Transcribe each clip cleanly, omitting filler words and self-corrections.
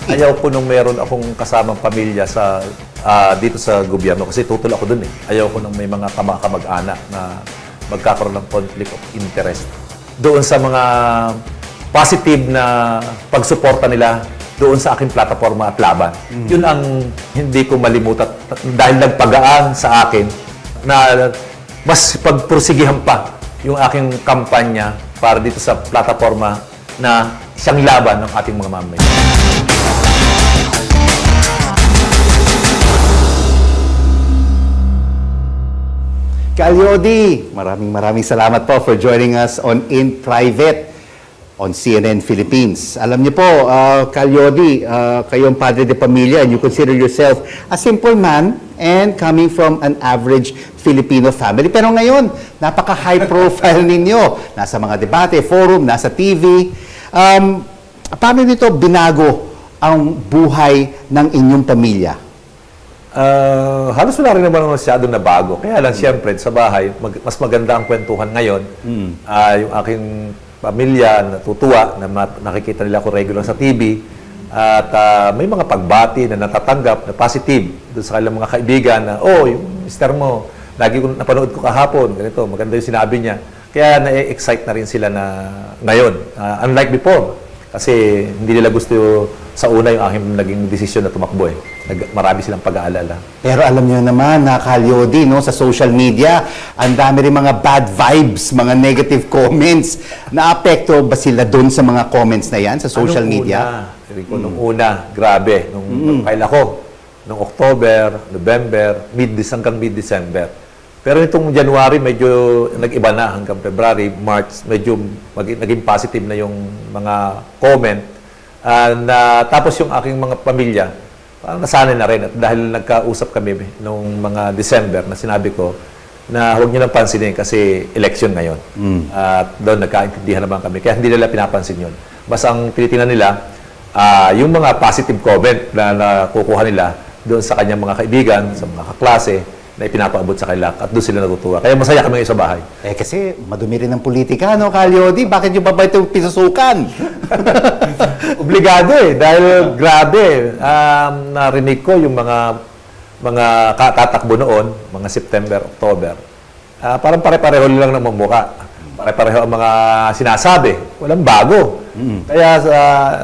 Ayaw po nung meron akong kasamang pamilya sa dito sa gobyerno kasi tutol ako dun eh. Ayaw ko nung may mga kamag-anak na magkakaroon ng conflict of interest. Doon sa mga positive na pagsuporta nila doon sa aking plataforma at laban. Yun ang hindi ko malimutan dahil nagpagaan sa akin na mas pagpursigihan pa yung aking kampanya para dito sa plataforma na siyang laban ng ating mga mamamayan. Calyodi, maraming salamat po for joining us on In Private on CNN Philippines. Alam niyo po, Calyodi, kayong padre de pamilya and you consider yourself a simple man and coming from an average Filipino family. Pero ngayon, napaka-high profile ninyo. Nasa mga debate, forum, nasa TV. Paano nito binago ang buhay ng inyong pamilya? Halos wala rin naman masyado na bago. Kaya lang, siyempre, sa bahay, mas maganda ang kwentuhan ngayon. Yung aking pamilya, natutuwa, na nakikita nila ako regular sa TV. At may mga pagbati na natatanggap, na positive, doon sa kanilang mga kaibigan, na, oh, yung mister mo, lagi ko napanood ko kahapon, ganito, maganda yung sinabi niya. Kaya na-excite na rin sila na ngayon. Unlike before, kasi hindi nila gusto sa una yung aking naging desisyon na tumakbo eh. Marami silang pag-aalala. Pero alam niyo naman na Calyodi, no, sa social media, ang dami rin mga bad vibes, mga negative comments. Naapekto ba sila doon sa mga comments na yan sa social media? Nung una, grabe. Nung file ako, nung October, November, hanggang mid-December. Pero itong January, medyo nag-iba na hanggang February, March, medyo naging positive na yung mga comment. Tapos yung aking mga pamilya, parang nasanay na rin. At dahil nagkausap kami noong mga December na sinabi ko na huwag niyo nang pansinin kasi election ngayon. At doon nagkaintindihan naman kami. Kaya hindi nila pinapansin yun. Basta ang tinitingnan nila, yung mga positive comment na nakukuha nila doon sa kanyang mga kaibigan, sa mga kaklase, na ipinapaabot sa kanila at doon sila natutuwa. Kaya masaya kami ngayon sa bahay. Eh kasi madumi rin ang politika, no, Calyodi? Bakit nyo ba ito pinasukan? Obligado eh. Dahil grabe. Narinig ko yung mga tatakbo noon, mga September, October. Parang pare-pareho lang ng mukha. Pare-pareho ang mga sinasabi. Walang bago. Kaya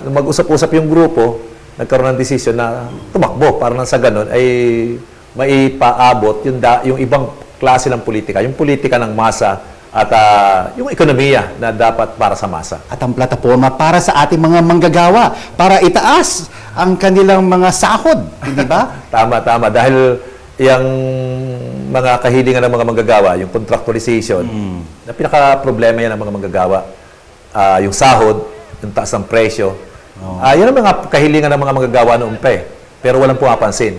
nung mag-usap-usap yung grupo, nagkaroon ng desisyon na tumakbo. Para nang sa ganun ay maipaabot yung ibang klase ng politika, yung politika ng masa at yung ekonomiya na dapat para sa masa. At ang plataforma para sa ating mga manggagawa, para itaas ang kanilang mga sahod, hindi ba? Tama. Dahil yung mga kahilingan ng mga manggagawa, yung contractualization, na pinaka-problema yan ng mga manggagawa, yung sahod, yung taas ng presyo. Yan ang mga kahilingan ng mga manggagawa noong pa eh. Pero walang pumapansin.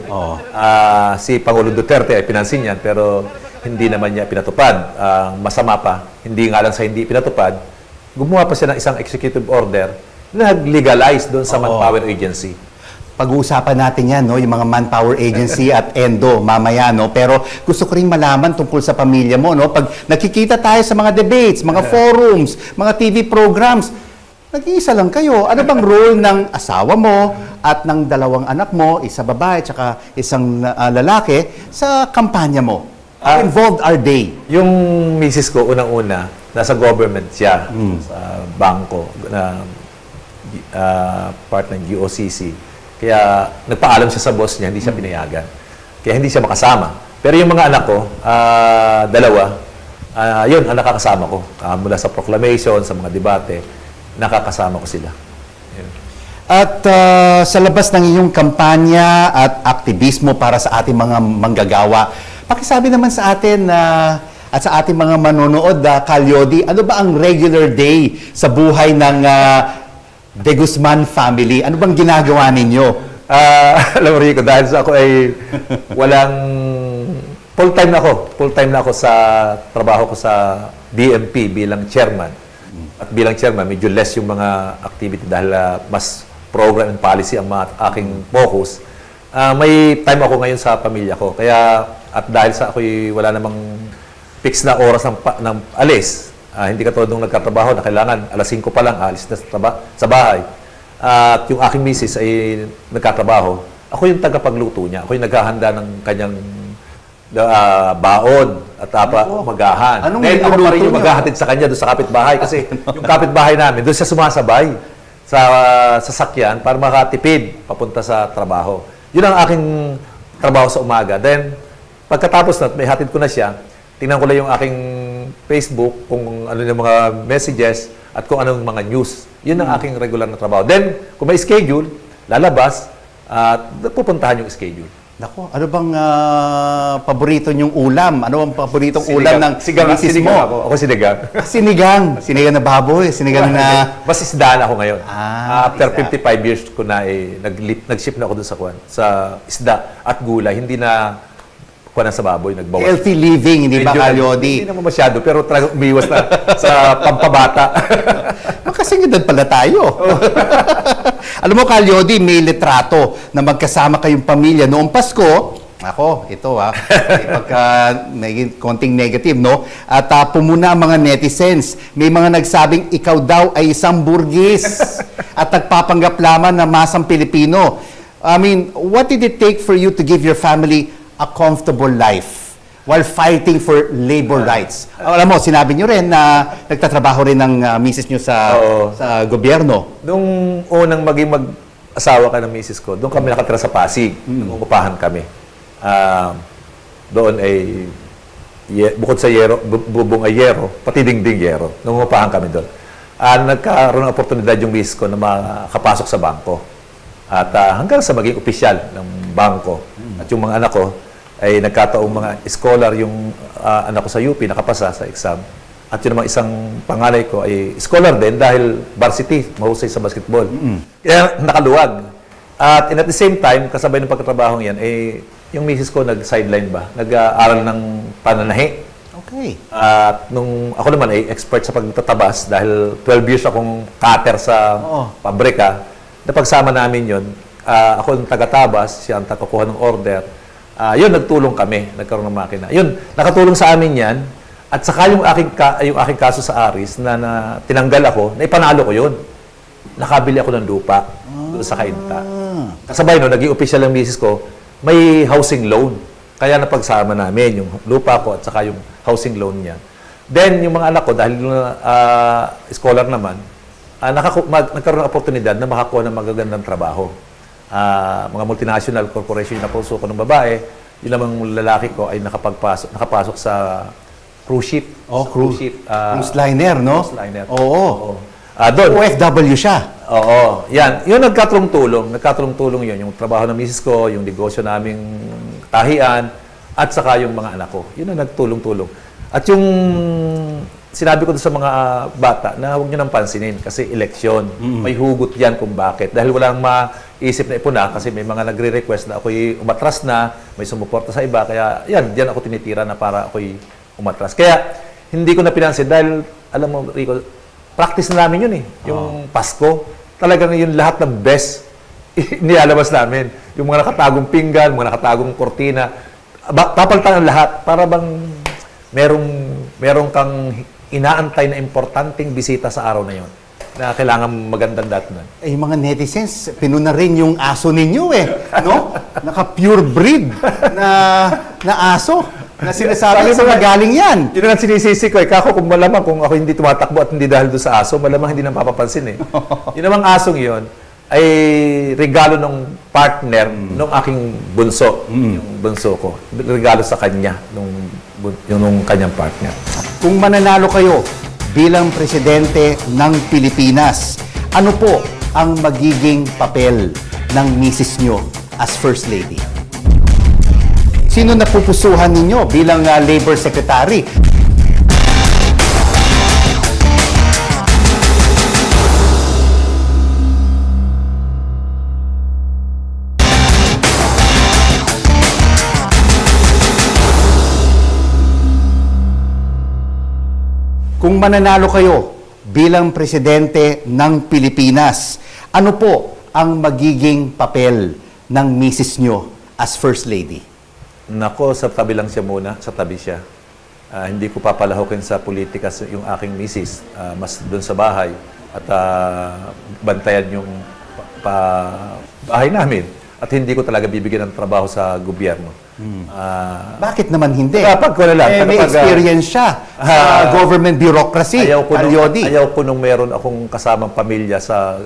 Si Pangulong Duterte ay pinansin yan, pero hindi naman niya pinatupad. Masama pa, hindi nga lang sa hindi pinatupad, gumawa pa siya ng isang executive order na nag-legalize doon sa Manpower Agency. Pag-uusapan natin yan, no, yung mga Manpower Agency at ENDO mamaya, no? Pero gusto ko rin malaman tungkol sa pamilya mo, no? Pag nakikita tayo sa mga debates, mga forums, mga TV programs, nag-iisa lang kayo. Ano bang role ng asawa mo at ng dalawang anak mo, isa babae at isang lalaki, sa kampanya mo? How involved are they? Yung misis ko, unang-una, nasa government siya, sa bangko, na part ng GOCC. Kaya nagpaalam siya sa boss niya, hindi siya pinayagan. Kaya hindi siya makasama. Pero yung mga anak ko, dalawa, yun, ang nakakasama ko. Mula sa proclamation, sa mga debate, nakakasama ko sila. Yun. At sa labas ng iyong kampanya at aktivismo para sa ating mga manggagawa, pakisabi naman sa atin at sa ating mga manonood, Calyodi, ano ba ang regular day sa buhay ng De Guzman family? Ano bang ginagawa ninyo? Alam mo, Rico, dahil sa ako ay walang full-time na ako sa trabaho ko sa DMP bilang chairman. At bilang chairman, medyo less yung mga activity dahil mas program and policy ang aking focus. May time ako ngayon sa pamilya ko. Kaya, at dahil sa ako'y wala namang fix na oras ng alis, hindi katulad nung nagkatrabaho na kailangan alas 5 pa lang, alis na sa bahay. at yung aking misis ay nagkatrabaho, ako yung tagapagluto niya. Ako yung naghahanda ng kanyang baon at magahan. Anong Then ako pa rin niluluto yung niyo? maghahatid sa kanya doon sa kapitbahay kasi yung kapitbahay namin, doon siya sumasabay sa sasakyan para makatipid papunta sa trabaho. Yun ang aking trabaho sa umaga. Then, pagkatapos na, may hatid ko na siya, tingnan ko lang yung aking Facebook, kung ano yung mga messages, at kung anong mga news. Yun ang aking regular na trabaho. Then, kung may schedule, lalabas, at pupuntahan yung schedule. Nako, ano bang paborito niyong ulam? Ano ang paboritong ulam ng misis mo? Ako sinigang. Sinigang. Sinigang na baboy. Sinigang na... Mas isdaan ako ngayon. After isda. 55 years ko na nag-ship na ako doon sa isda at gulay. Hindi na kuha sa baboy, nagbawas. Healthy living, hindi ba, Kalyodi? Hindi naman masyado, pero talagang umiwas na sa pampabata. Magkasing edad pala tayo. Alam mo, Kalyodi, may litrato na magkasama kayong pamilya noong Pasko. Ako, ito pagka may konting negative, no? At pumuna ang mga netizens. May mga nagsabing ikaw daw ay isang burgis at nagpapanggap lamang na masang Pilipino. I mean, what did it take for you to give your family a comfortable life while fighting for labor rights? Alam mo, sinabi nyo rin na nagtatrabaho rin ng misis nyo sa gobyerno. Nung unang maging mag-asawa ka ng misis ko, doon kami nakatira sa Pasig. Umupahan kami. Doon ay, bukod sa bubong ay yero, pati dingding yero. Nung umupahan kami doon. Nagkaroon ng oportunidad yung misis ko na makapasok sa bangko. At hanggang sa maging opisyal ng bangko. At yung mga anak ko, ay nagkataong mga scholar yung anak ko sa UP, nakapasa sa exam. At yun naman isang panganay ko ay scholar din dahil varsity, mahusay sa basketball. Kaya nakaluwag. At at the same time, kasabay ng pagkatrabaho yan, yung misis ko nag-sideline ba? Nag-aaral ng pananahi. Okay. At nung ako naman ay expert sa pagtatabas dahil 12 years akong cutter sa pabrika, napagsama namin yun. Ako ang taga-tabas, siya ang taga-kuha ng order. Yun, nagtulong kami, nagkaroon ng makina. Yun, nakatulong sa amin yan. At saka yung aking kaso sa Aris na tinanggal ako, na ipanalo ko yun. Nakabili ako ng lupa doon sa Kainta. Kasabay no, naging official ang misis ko, may housing loan. Kaya napagsama namin yung lupa ko at saka yung housing loan niya. Then, yung mga anak ko, dahil scholar naman, nagkaroon ng oportunidad na makakuha ng magagandang trabaho. Mga multinational corporation na puso ko ng babae, yun namang lalaki ko ay nakapasok sa cruise ship. Cruise ship. Cruise liner, no? Cruise liner. Oo. Doon. OFW siya. Oo. Yan. Yun nagkatulong-tulong. Nagkatulong-tulong yun. Yung trabaho ng misis ko, yung negosyo naming tahian, at saka yung mga anak ko. Yun ang nagtulong-tulong. At yung sinabi ko sa mga bata na huwag nyo nang pansinin kasi eleksyon. May hugot yan kung bakit. Dahil walang maisip na ipuna kasi may mga nagre-request na ako'y umatras na, may sumuporta sa iba. Kaya yan, diyan ako tinitira na para ako'y umatras. Kaya hindi ko na pinansin dahil, alam mo, Rico, practice na namin yun eh. Yung Pasko. Talagang yung lahat ng best nilalabas namin. Yung mga nakatagong pinggan, mga nakatagong kortina. Papalitan ang lahat para bang merong kang inaantay na importanteng bisita sa araw na yon na kailangan magandang datnan. Yung mga netizens, pinuna rin yung aso ninyo no? Naka-pure breed na aso. Na sinasabi sa magaling yan. Yun ang sinisisi ko. Kako kung malamang kung ako hindi tumatakbo at hindi dahil doon sa aso, malamang hindi na mapapansin eh. Yun namang asong yun ay regalo ng partner nung aking bunso. Yung bunso ko. Regalo sa kanya nung kanyang partner. Kung mananalo kayo bilang presidente ng Pilipinas, ano po ang magiging papel ng misis nyo as First Lady? Sino napupusuhan ninyo bilang Labor Secretary? Kung mananalo kayo bilang presidente ng Pilipinas, ano po ang magiging papel ng misis nyo as First Lady? Nako, sa tabi lang siya muna. Sa tabi siya. Hindi ko papalahukin sa politika yung aking misis. Mas doon sa bahay. At bantayan yung bahay namin at hindi ko talaga bibigyan ng trabaho sa gobyerno. Bakit naman hindi? Kapag ko na lang, may kapag, experience siya sa government bureaucracy. Calyodi. Ayaw ko nung meron akong kasamang pamilya sa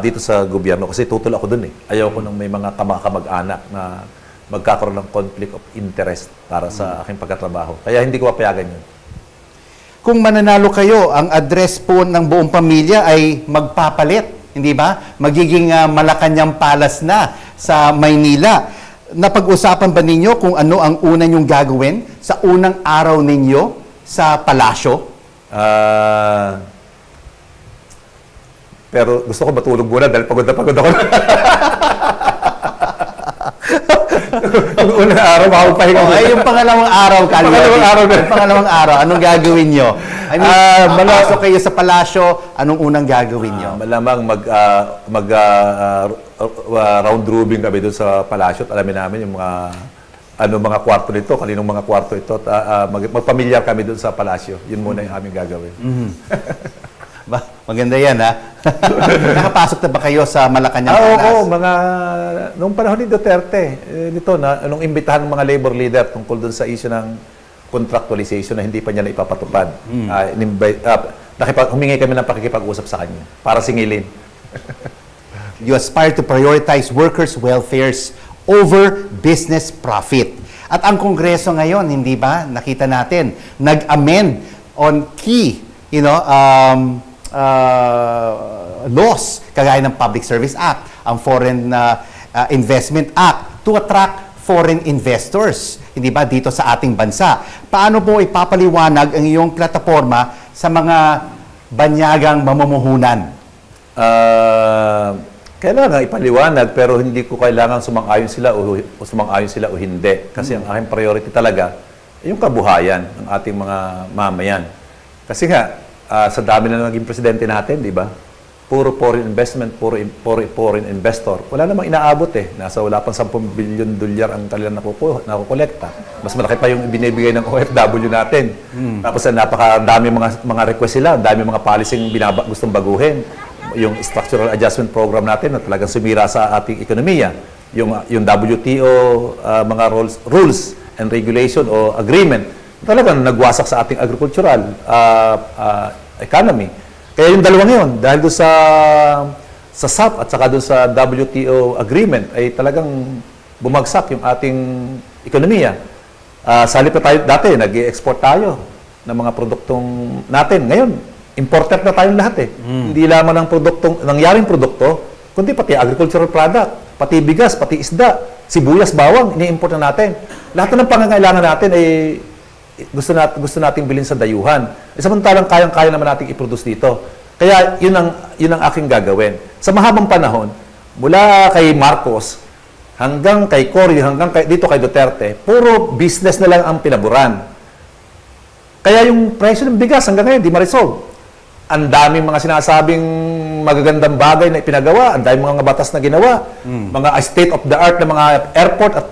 dito sa gobyerno kasi tutol ako dun eh. Ayaw ko nung may mga kamag-anak na magkakaroon ng conflict of interest para sa aking pagkatrabaho. Kaya hindi ko papayagan yun. Kung mananalo kayo, ang address po ng buong pamilya ay magpapalit. Hindi ba? Magiging Malacanang Palace na sa Maynila. Napag-usapan ba ninyo kung ano ang una nyong gagawin sa unang araw ninyo sa palasyo? Pero gusto ko matulog muna dahil pagod na pagod ako. Yung unang araw, makapahinga muna. Ay, yung pangalawang araw, Calyodi. Pangalawang araw na. Yung pangalawang araw, anong gagawin nyo? I mean, malasok kayo sa palasyo, anong unang gagawin nyo? Malamang round robin kami doon sa palasyo at alamin namin yung mga kwarto nito, kaninong mga kwarto ito. Magpamilyar kami doon sa palasyo. Yun muna yung aming gagawin. Ba, maganda yan, ha? Nakapasok na ba kayo sa Malacanang Palace? Oo, nung panahon ni Duterte, nung imbitahan ng mga labor leader tungkol doon sa issue ng contractualization na hindi pa niya na ipapatupad. Humingi kami ng pakikipag-usap sa kanya para singilin. You aspire to prioritize workers' welfares over business profit. At ang Kongreso ngayon, hindi ba, nakita natin, nag-amend on key, laws, kagaya ng Public Service Act, ang Foreign Investment Act, to attract foreign investors, hindi ba, dito sa ating bansa. Paano po ipapaliwanag ang iyong plataforma sa mga banyagang mamumuhunan? Kailangan ipaliwanag pero hindi ko kailangan sumang-ayon sila o hindi. Kasi ang aking priority talaga ay yung kabuhayan ng ating mga mamayan. Kasi nga, sa dami na naging presidente natin, di ba? Puro foreign investment, puro foreign investor. Wala namang inaabot eh. Wala pang 10 billion dolyar ang kanilang nakukolekta. Mas malaki pa yung binibigay ng OFW natin. Tapos napakadami mga request sila, dami mga policy gustong baguhin. Yung structural adjustment program natin na talagang sumira sa ating ekonomiya. Yung WTO mga rules and regulation o agreement talagang nagwasak sa ating agricultural economy. Kaya yung dalawang yun, dahil doon sa SAP at saka doon sa WTO agreement, ay talagang bumagsak yung ating ekonomiya. Sa halip na tayo, dati, nag-export tayo ng mga produktong natin. Ngayon, importer na tayong lahat eh. Hindi lamang ng nangyaring produkto, kundi pati agricultural product, pati bigas, pati isda, sibuyas, bawang, ini-import na natin. Lahat ng pangangailangan natin ay gusto nating bilhin sa dayuhan. Samantalang kayang-kaya naman nating i-produce dito. Kaya yun ang aking gagawin. Sa mahabang panahon, mula kay Marcos hanggang kay Cory, dito kay Duterte, puro business na lang ang pinaburan. Kaya yung presyo ng bigas hanggang ngayon, di ma-resolve. Ang daming mga sinasabing magagandang bagay na ipinagawa, ang daming mga batas na ginawa, mga state-of-the-art na mga airport at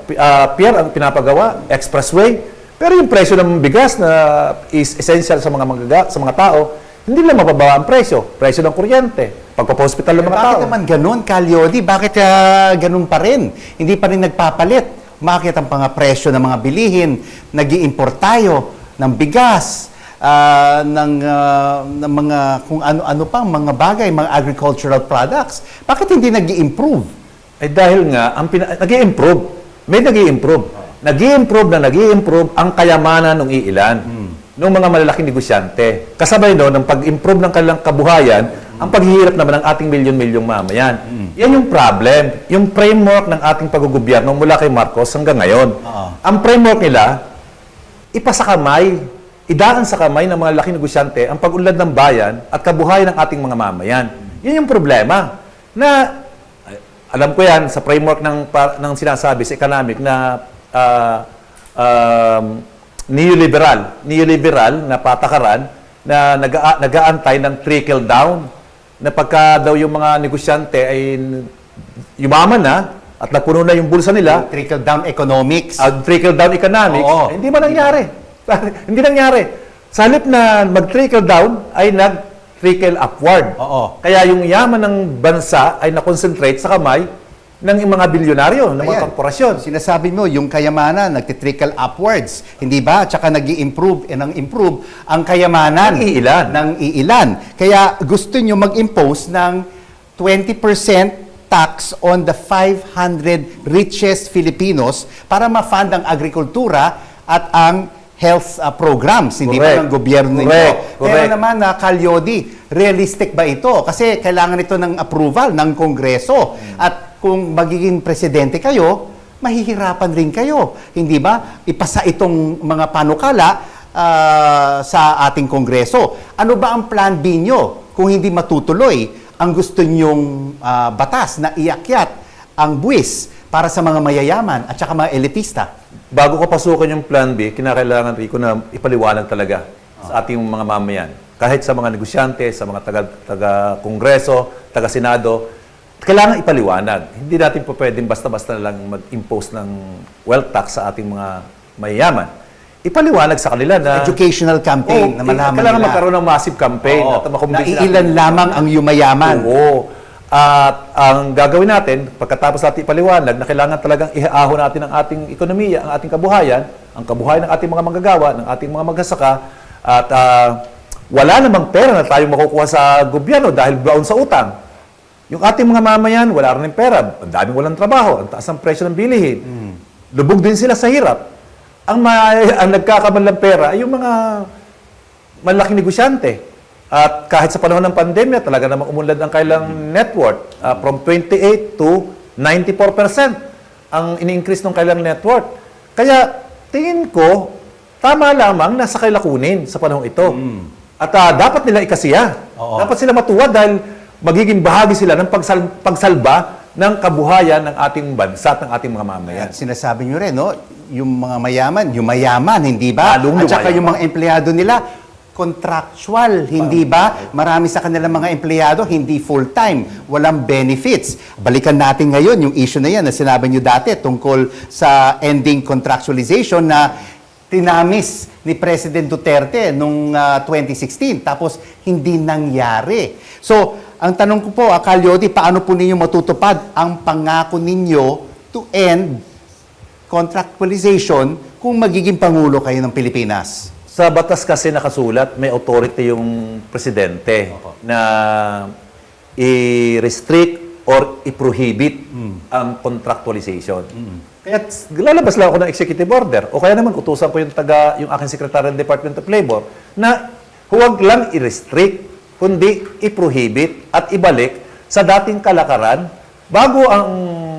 pier ang pinapagawa, expressway. Pero yung presyo ng bigas na is essential sa mga tao, hindi lang mababa ang presyo. Presyo ng kuryente, pagpapa-hospital ng mga tao. Bakit naman ganun, Calyodi? Bakit ganun pa rin? Hindi pa rin nagpapalit. Bakit ang mga presyo ng mga bilihin, nag-i-import tayo ng bigas, ng mga kung ano-ano pang mga bagay, mga agricultural products. Bakit hindi nag-i-improve? Ay dahil nga, nag-i-improve. May nag-i-improve. Nag-i-improve ang kayamanan ng iilan, ng mga malalaking negosyante. Kasabay doon, ang pag-improve ng kanilang kabuhayan, ang paghihirap naman ng ating milyon-milyong mamayan. Yan yung problem. Yung framework ng ating paggugobyerno mula kay Marcos hanggang ngayon. Ang framework nila, idaan sa kamay ng mga laking negosyante ang pag-unlad ng bayan at kabuhayan ng ating mga mamayan. Yan yung problema. Alam ko yan sa framework ng sinasabi sa economic na neoliberal na patakaran na nag-aantay ng trickle down na pagka daw yung mga negosyante ay yumaman na at napuno na yung bulsa nila, Trickle down economics. Trickle down economics, Oo. hindi ba nangyari? Hindi nangyari. Sa halip na mag-trickle down ay trickle upward. Oo. Kaya yung yaman ng bansa ay na-concentrate sa kamay ng mga bilyonaryo, ng mga Ayan. korporasyon. Sinasabi mo, yung kayamanan, nagtitrickle upwards. Hindi ba? At saka nag-i-improve and improve ang kayamanan Ng iilan. ng iilan. Kaya gusto nyo mag-impose ng 20% tax on the 500 richest Filipinos para ma-fund ang agrikultura at ang health programs, hindi ba, Correct. ng gobyerno ninyo. Correct. Pero Correct. naman, Kalyodi, realistic ba ito? Kasi kailangan ito ng approval ng Kongreso. At kung magiging presidente kayo, mahihirapan rin kayo. Hindi ba? Ipasa itong mga panukala sa ating Kongreso. Ano ba ang plan B nyo kung hindi matutuloy ang gusto nyong batas na iakyat ang buwis para sa mga mayayaman at saka mga elitista? Bago ko pasukan yung plan B, kinakailangan, Rico, na ipaliwanag talaga sa ating mga mamayan. Kahit sa mga negosyante, sa mga taga-kongreso, taga-senado, kailangan ipaliwanag. Hindi natin po pwedeng basta-basta na lang mag-impose ng wealth tax sa ating mga mayayaman. Ipaliwanag sa kanila na Educational campaign na malaman kailangan nila. magkaroon ng massive campaign Oo, at na makumbinsi iilan lamang ang yumayaman. Oo. At ang gagawin natin, pagkatapos natin ipaliwanag, na kailangan talagang ihaahon natin ang ating ekonomiya, ang ating kabuhayan, ang kabuhayan ng ating mga manggagawa, ng ating mga magsasaka, at wala namang pera na tayo makukuha sa gobyerno dahil baon sa utang. Yung ating mga mamayan, wala rin ng pera. Ang daming walang trabaho, ang taas ng presyo ng bilihin. Lubog din sila sa hirap. Ang nagkakamanlang pera ay yung mga malaking negosyante. At kahit sa panahon ng pandemya, talaga namang umunlad ang kailang net worth. From 28 to 94% ang ini-increase ng kailang net worth. Kaya tingin ko, tama lamang na sa kaila kunin sa panahon ito. At dapat nila ikasiya. Oo. Dapat sila matuwa dahil magiging bahagi sila ng pagsalba ng kabuhayan ng ating bansa at ng ating mga mamayan. At sinasabi nyo rin, no? Yung mga mayaman, yumayaman, hindi ba? Lalong At saka lumayaman. yung mga empleyado nila, contractual, hindi ba? Marami sa kanilang mga empleyado, hindi full-time, walang benefits. Balikan natin ngayon yung issue na yan na sinabi nyo dati tungkol sa ending contractualization na tinamis ni President Duterte noong 2016, tapos hindi nangyari. So, ang tanong ko po, Kalyodi, paano po ninyo matutupad ang pangako ninyo to end contractualization kung magiging Pangulo kayo ng Pilipinas? Sa batas kasi nakasulat, may authority yung presidente na i-restrict or i-prohibit ang contractualization. Kaya lalabas lang ako ng executive order o kaya naman utusan ko yung aking Secretary ng Department of Labor na huwag lang i-restrict kundi i-prohibit at ibalik sa dating kalakaran bago ang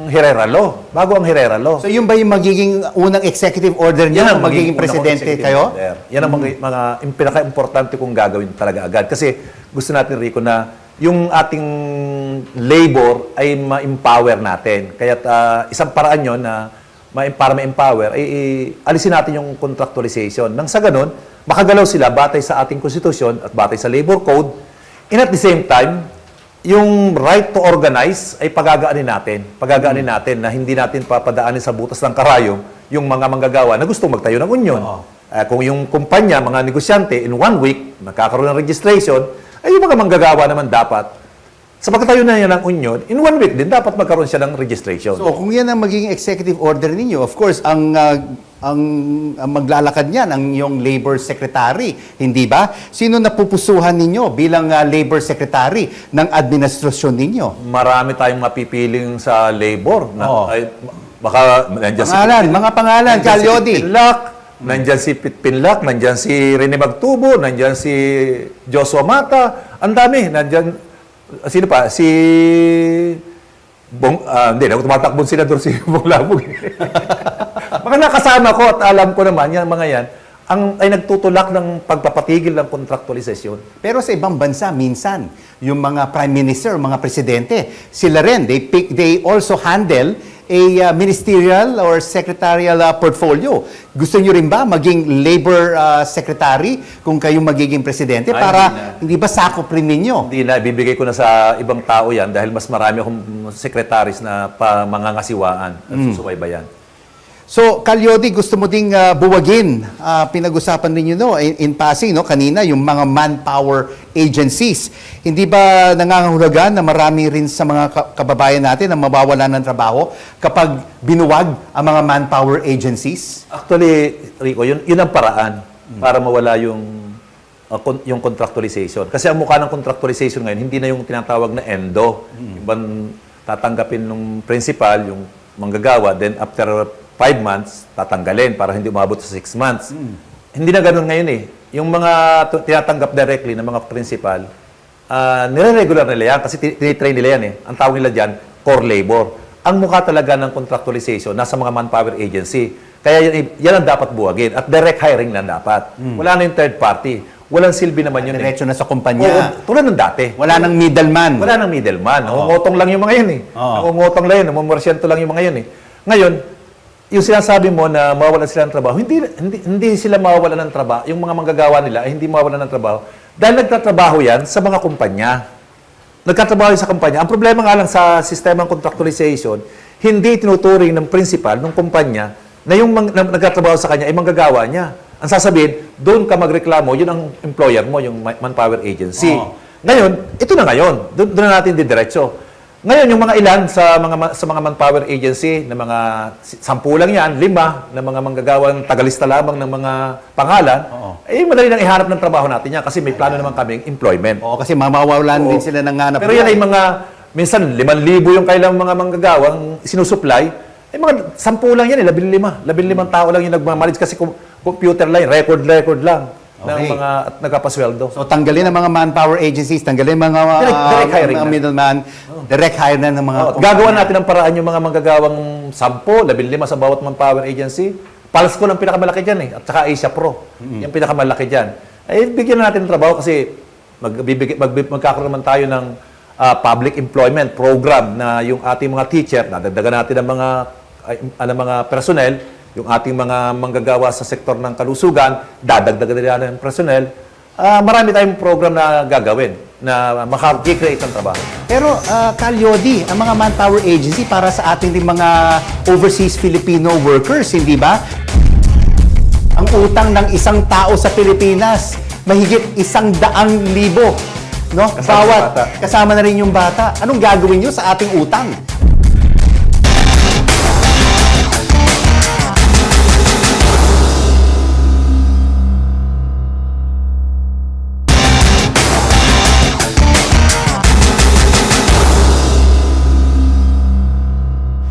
Herrera Law. So, yun ba yung magiging unang executive order niyo kung magiging unang presidente executive kayo? order. Yan ang mga yung pinaka-importante kong gagawin talaga agad. Kasi gusto natin, Rico, na yung ating labor ay ma-empower natin. Kaya isang paraan yun na para ma-empower, ay alisin natin yung contractualization. Nang sa ganun, makagalaw sila batay sa ating konstitusyon at batay sa labor code. And at the same time, yung right to organize ay pagagaanin natin. Pagagaanin natin na hindi natin papadaanin sa butas ng karayom yung mga manggagawa na gustong magtayo ng union. Kung yung kumpanya, mga negosyante, in 1 week, magkakaroon ng registration, ay yung mga manggagawa naman dapat, sa pagkatayo na yan ng union, in 1 week din, dapat magkaroon siya ng registration. So, kung yan ang magiging executive order ninyo, of course, ang maglalakad niyan ang yung labor secretary, hindi ba? Sino napupusuhan ninyo bilang labor secretary ng administrasyon ninyo? Marami tayong mapipiling sa labor. Oo. Baka nandiyan Mga pangalan, Kalyodi. Nandiyan si Pit Pinlac, nandiyan si Rene Magtubo, nandiyan si Joshua Mata. Ang dami. Nandiyan, sino pa? Si hindi, tumatakbong senador si Bong Labog. Baka nakasama ko at alam ko naman, yan, mga yan, ay nagtutulak ng pagpapatigil ng contractualization. Pero sa ibang bansa, minsan, yung mga prime minister, mga presidente, sila rin, they also handle a ministerial or secretarial portfolio. Gusto nyo rin ba maging labor secretary kung kayong magiging presidente Ay, para hindi ba sakop rin ninyo? Hindi na, bibigay ko na sa ibang tao yan dahil mas marami akong secretaries na mangangasiwaan at susubaybayan. So, Calyodi, gusto mo ding buwagin, pinag-usapan ninyo no, in passing, no, kanina, yung mga manpower agencies. Hindi ba nangangahulugan na marami rin sa mga kababayan natin na mawawalan ng trabaho kapag binuwag ang mga manpower agencies? Actually, Rico, yun ang paraan para mawala yung contractualization. Kasi ang mukha ng contractualization ngayon, hindi na yung tinatawag na ENDO. Yung bang tatanggapin ng principal, yung manggagawa, then after 5 months, tatanggalin para hindi umabot sa 6 months. Hindi na ganun ngayon eh. Yung mga tinatanggap directly ng mga principal, nire-regular nila yan kasi tinitrain nila yan eh. Ang tawag nila dyan, core labor. Ang mukha talaga ng contractualization nasa mga manpower agency. Kaya yan ang dapat buwagin. At direct hiring na dapat. Wala na yung third party. Walang silbi naman yun Diretso eh. na sa kumpanya. Oo, tulad ng dati. Wala nang middleman. Wala nang middleman. Nangungutong lang yung mga yun eh. Nangungutong lang yun. Namumorsyento lang yung mga yun eh. Ngayon, yung sinasabi mo na mawawalan sila ng trabaho, hindi sila mawawalan ng trabaho. Yung mga manggagawa nila ay hindi mawawalan ng trabaho dahil nagtatrabaho yan sa mga kumpanya. Nagtatrabaho yan sa kumpanya. Ang problema nga lang sa sistema ng contractualization, hindi tinuturing ng principal ng kumpanya na yung nagtatrabaho sa kanya ay manggagawa niya. Ang sasabihin, doon ka magreklamo, yun ang employer mo, yung manpower agency. Ngayon, ito na ngayon. Doon na natin didiretso. Ngayon, yung mga ilan sa mga manpower agency, na mga 10 lang yan, 5, na mga manggagawang tagalista lamang ng mga pangalan, eh madali nang ihanap ng trabaho natin yan kasi may plano naman kaming employment. Oo, kasi mamawalan din sila ng hanap. Pero yan ay minsan 5,000 yung kailang mga manggagawang sinusupply, eh mga 10 lang yan, 15 tao lang yung nagmamanage kasi computer lang, record lang ng mga at nagkapasweldo. So, tanggalin ang mga manpower agencies, tanggalin mga Direct hiring mga na. middleman, direct hire na ng mga Gagawa natin ang paraan yung mga manggagawang 10, 15 sa bawat manpower agency. Palsko lang pinakamalaki dyan eh. At saka Asia Pro. Yung pinakamalaki dyan. Ay, bigyan natin ng trabaho kasi magkakaroon naman tayo ng public employment program na yung ating mga teacher, nadagdagan natin ang mga personnel, yung ating mga manggagawa sa sektor ng kalusugan, dadagdagan nila ng personnel. Marami tayong program na gagawin na makakikreate ng trabaho. Pero, Calyodi, ang mga manpower agency para sa ating din mga overseas Filipino workers, hindi ba? Ang utang ng isang tao sa Pilipinas, mahigit 100,000. No? Kasama yung bata. Kasama na rin yung bata. Anong gagawin nyo sa ating utang?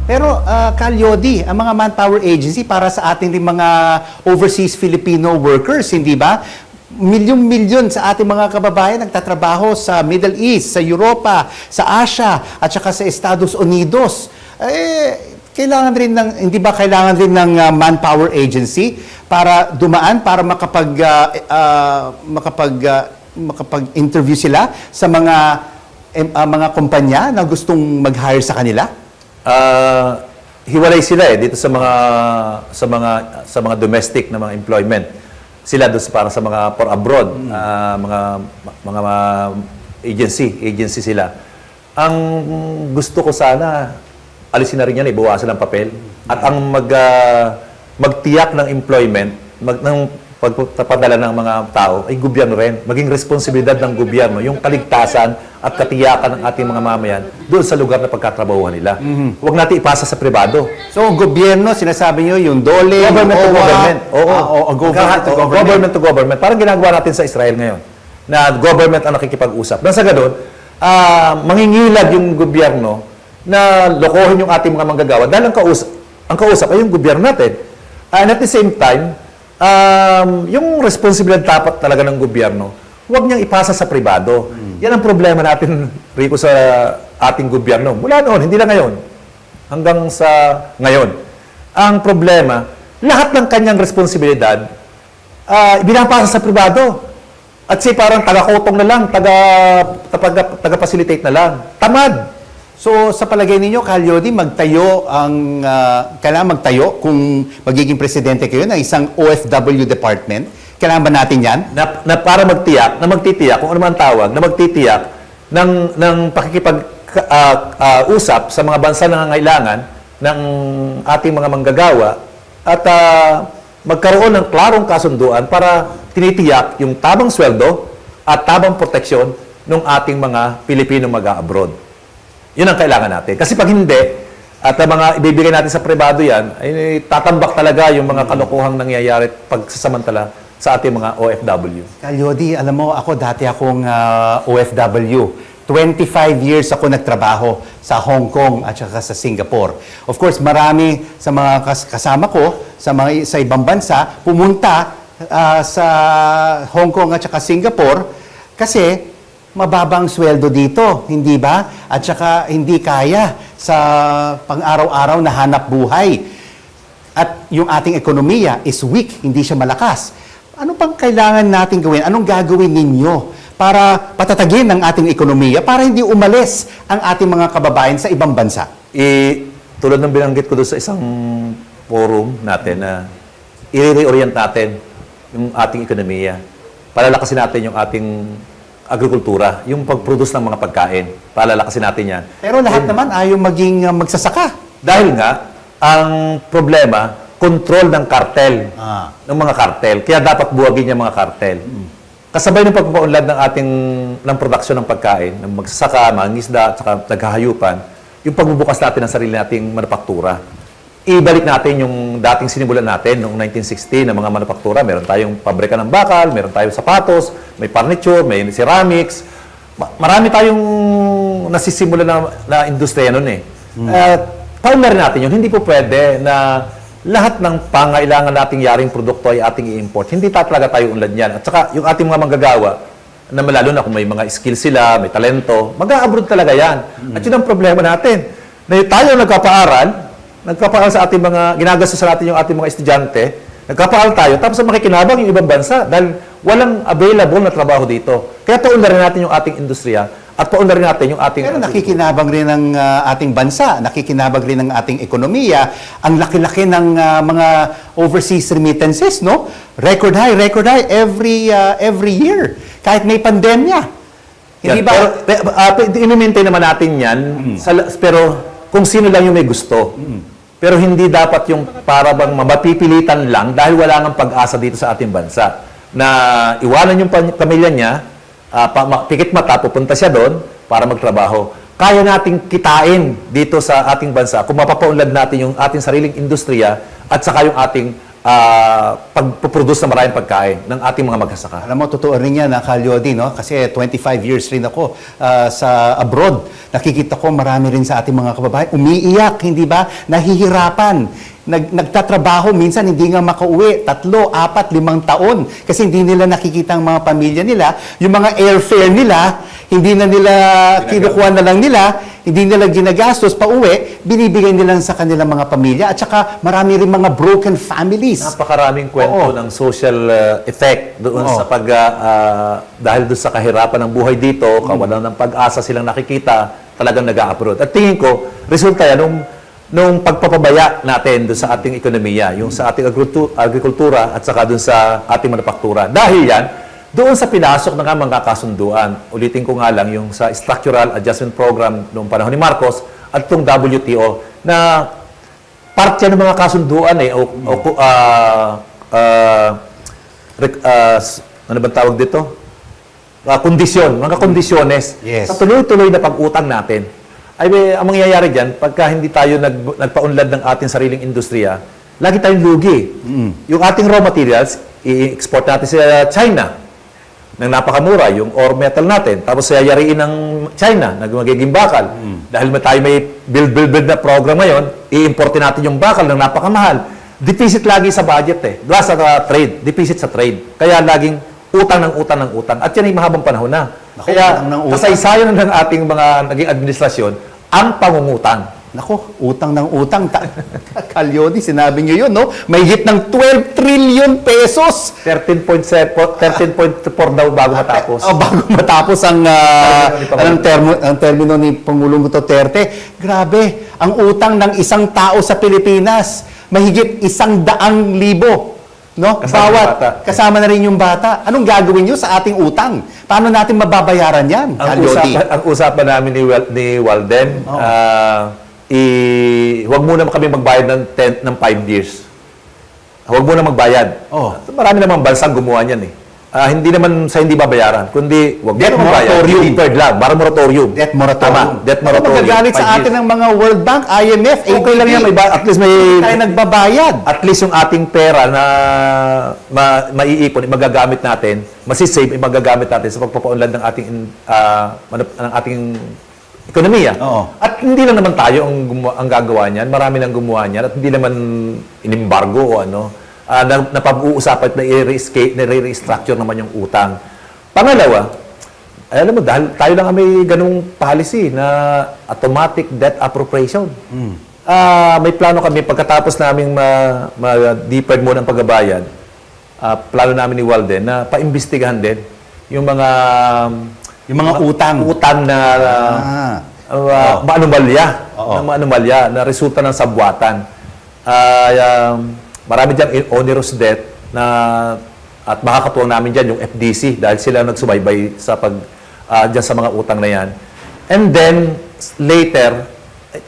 Pero, Calyodi, ang mga manpower agency para sa ating din mga overseas Filipino workers, hindi ba? Milyon-milyon sa ating mga kababayan nagtatrabaho sa Middle East, sa Europa, sa Asia, at saka sa Estados Unidos. Kailangan rin hindi ba kailangan rin ng manpower agency para dumaan, para makapag-interview sila sa mga kumpanya na gustong mag-hire sa kanila? Hiwalay sila dito sa mga domestic na mga employment. Sila doon para sa mga for abroad, mga agency sila. Ang gusto ko sana alisin na rin yan, ibawasan ng papel. At ang magtiyak ng employment, ng pagpapadala ng mga tao, ay gobyerno rin. Maging responsibilidad ng gobyerno, yung kaligtasan at katiyakan ng ating mga mamayan doon sa lugar na pagkatrabahuhan nila. Huwag natin ipasa sa pribado. So, gobyerno, sinasabi nyo, yung DOLE, Government to OWA, government. government to government. Government to government. Parang ginagawa natin sa Israel ngayon. Na government ang nakikipag-usap. Nang sa ganun, mangingilag yung gobyerno na lokohin yung ating mga manggagawa dahil ang kausap ay yung gobyerno natin. And at the same time, yung responsibilidad dapat talaga ng gobyerno, huwag niyang ipasa sa pribado. Yan ang problema natin, Rico, sa ating gobyerno. Mula noon, hindi lang ngayon. Hanggang sa ngayon. Ang problema, lahat ng kanyang responsibilidad, binapasa sa pribado. At si parang taga-kotong na lang, taga-facilitate na lang. Tamad. So, sa palagay ninyo, Calyodi, kailangan magtayo kung magiging presidente kayo ng isang OFW department. Kailangan ba natin yan? Na para magtitiyak, kung ano man tawag, na magtitiyak ng pakikipag-usap sa mga bansa na nangangailangan ng ating mga manggagawa at magkaroon ng klarong kasunduan para tinitiyak yung tamang sweldo at tamang proteksyon ng ating mga Pilipino mag-abroad. Yun ang kailangan natin. Kasi pag hindi, at ang mga ibibigay natin sa pribado yan, ay tatambak talaga yung mga kalokohang nangyayari pagsasamantala sa ating mga OFW. Kalyodi, alam mo, ako dati akong OFW. 25 years ako nagtrabaho sa Hong Kong at saka sa Singapore. Of course, marami sa mga kasama ko sa ibang bansa pumunta sa Hong Kong at saka Singapore kasi mababang sweldo dito, hindi ba? At saka hindi kaya sa pang-araw-araw na hanap buhay. At yung ating ekonomiya is weak, hindi siya malakas. Ano pang kailangan natin gawin? Anong gagawin ninyo para patatagin ang ating ekonomiya para hindi umalis ang ating mga kababayan sa ibang bansa? Tulad ng binanggit ko doon sa isang forum natin na i-reorient natin yung ating ekonomiya. Palalakasin natin yung ating agrikultura, yung pag-produce ng mga pagkain. Palalakasin natin yan. Pero lahat naman ayaw maging magsasaka. Dahil nga, ang problema, control ng kartel, ng mga kartel. Kaya dapat buwagin yung mga kartel. Kasabay ng pagpapaunlad ng produksyon ng pagkain, ng magsasaka, mga ngisda, at saka naghahayupan, yung pagbubukas natin ng sarili nating manufaktura. Ibalik natin yung dating sinimulan natin noong 1960 na mga manufaktura. Meron tayong pabrika ng bakal, meron tayong sapatos, may furniture, may ceramics. Marami tayong nasisimula na industriya noon eh. Paunlarin natin yun. Hindi po pwede na lahat ng pangailangan nating yaring produkto ay ating i-import. Hindi talaga tayo unlad yan. At saka yung ating mga manggagawa, na lalo na kung may mga skills sila, may talento, mag-a-abroad talaga yan. At yun ang problema natin. Na tayo nagpapaaral sa ating mga, ginagastos natin yung ating mga estudyante, nagpapaaral tayo, tapos makikinabang yung ibang bansa dahil walang available na trabaho dito. Kaya paunlarin natin yung ating industriya at paunlarin natin yung ating... Pero nakikinabang rin ng ating bansa, nakikinabang rin ng ating ekonomiya, ang laki-laki ng mga overseas remittances, no? Record high every year. Kahit may pandemya. Hindi ba? Pero ini-maintain naman natin yan, pero kung sino lang yung may gusto. Pero hindi dapat yung para bang mapipilitan lang dahil wala nang pag-asa dito sa ating bansa. Na iwanan yung pamilya niya, pikit mata, pupunta siya doon para magtrabaho. Kaya nating kitain dito sa ating bansa kung mapapaunlad natin yung ating sariling industriya at saka yung ating pagpuproduce ng maraming pagkain ng ating mga magsasaka. Alam mo, totoo rin yan, Kalyodi, no? Kasi 25 years rin ako sa abroad. Nakikita ko marami rin sa ating mga kababayan. Umiiyak, hindi ba? Nahihirapan. Nagtatrabaho, minsan hindi nga makauwi. 3, 4, 5 taon. Kasi hindi nila nakikita ang mga pamilya nila. Yung mga airfare nila, hindi na nila kinukuha na lang nila, hindi nila ginagastos pa uwi, binibigay nila sa kanilang mga pamilya. At saka marami rin mga broken families. Napakaraming kwento ng social effect doon sa dahil doon sa kahirapan ng buhay dito, kawalan ng pag-asa silang nakikita, talagang nag-a-abroad. At tingin ko, resulta yan nung pagpapabaya natin doon sa ating ekonomiya, yung sa ating agrikultura at saka doon sa ating manufaktura. Dahil yan, doon sa pinasok na nga mga kasunduan, ulitin ko nga lang yung sa Structural Adjustment Program noong panahon ni Marcos at itong WTO na part yan ng mga kasunduan ano ba tawag dito? Kondisyon, mga kondisyones. Yes. Sa tuloy-tuloy na pag-utang natin, ay ang mangyayari dyan, pagka hindi tayo nagpaunlad ng ating sariling industriya, lagi tayong lugi. Yung ating raw materials, i-export natin sa China ng napakamura, yung ore metal natin. Tapos sayariin ng China, magiging bakal. Dahil tayo may build na program ngayon, i-importin natin yung bakal ng napakamahal. Deficit lagi sa budget Dahil sa trade, deficit sa trade. Kaya laging utang ng utang ng utang. At yan ay mahabang panahon na. Kaya kasaysayan ng ating mga naging administrasyon, ang pangungutang. Nako, utang ng utang. Kalyodi, sinabi niyo yun, no? May hit ng 12 trillion pesos. 13.4 daw bago matapos. Bago matapos ang termino ni Pangulong Duterte. Grabe, ang utang ng isang tao sa Pilipinas, mahigit 100,000. No? Kasama na rin yung bata. Anong gagawin nyo sa ating utang? Paano natin mababayaran yan? Ang usapan namin ni Walden, huwag muna kami magbayad ng 5 years. huwag mo na magbayad. Oh. Marami namang bansang gumawa niyan eh. Hindi naman sa hindi babayaran, kundi huwag mo Debt na magbayad. moratorium. Deferred lang, para moratorium. Debt moratorium. Tama, debt Ano moratorium. magagalit sa 5 atin years. ng mga World Bank, IMF, Okay lang yan, at least may... Hindi tayo nagbabayad. At least yung ating pera na maiipon, magagamit natin, masisave, magagamit natin sa pagpapaunlad ng ating ng ating ekonomiya. Oo. At hindi lang naman tayo ang gagawa niyan, marami nang gumawa niyan at hindi naman inimbargo o ano. Napag-uusapan na i-restructure naman yung utang. Pangalawa, alam mo, dahil tayo lang may ganung policy na automatic debt appropriation. May plano kami, pagkatapos naming ma-deferred muna ang pagbabayad, plano namin ni Walden na paimbestigahan din yung mga utang na maanumalya, Oo. ng maanumalya na resulta ng sabwatan. Marami dyan onerous debt na at makakatuwang namin dyan yung FDC dahil sila nagsubaybay sa dyan sa mga utang na yan. And then, later,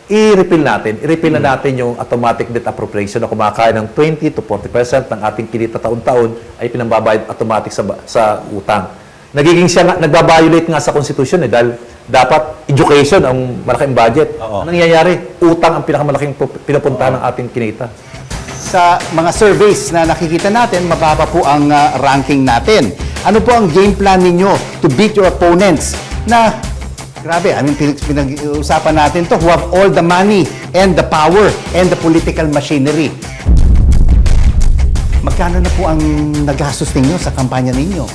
i-repeal na natin yung automatic debt appropriation na kumakain ng 20 to 40% ng ating kinita taon-taon ay pinambabayad automatic sa utang. Nagbabiolate nga sa Constitution dahil dapat education ang malaking budget. Oo. Anong nangyayari? Utang ang pinakamalaking pinapuntahan ng ating kinita. Sa mga surveys na nakikita natin, mababa po ang ranking natin. Ano po ang game plan ninyo to beat your opponents na, grabe, pinag-uusapan natin to, who have all the money and the power and the political machinery. Magkano na po ang nagastos ninyo sa kampanya ninyo?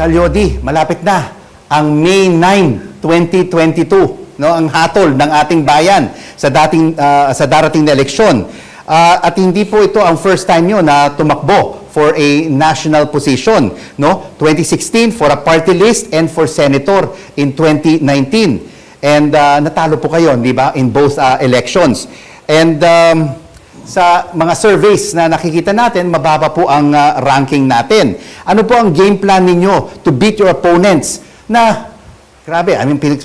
Kalyodi, malapit na ang May 9, 2022, no, ang hatol ng ating bayan sa darating na eleksyon. At hindi po ito ang first time nyo na tumakbo for a national position, no? 2016 for a party list and for senator in 2019. And natalo po kayo, di ba, in both elections. And sa mga surveys na nakikita natin, mababa po ang ranking natin. Ano po ang game plan ninyo to beat your opponents na, grabe,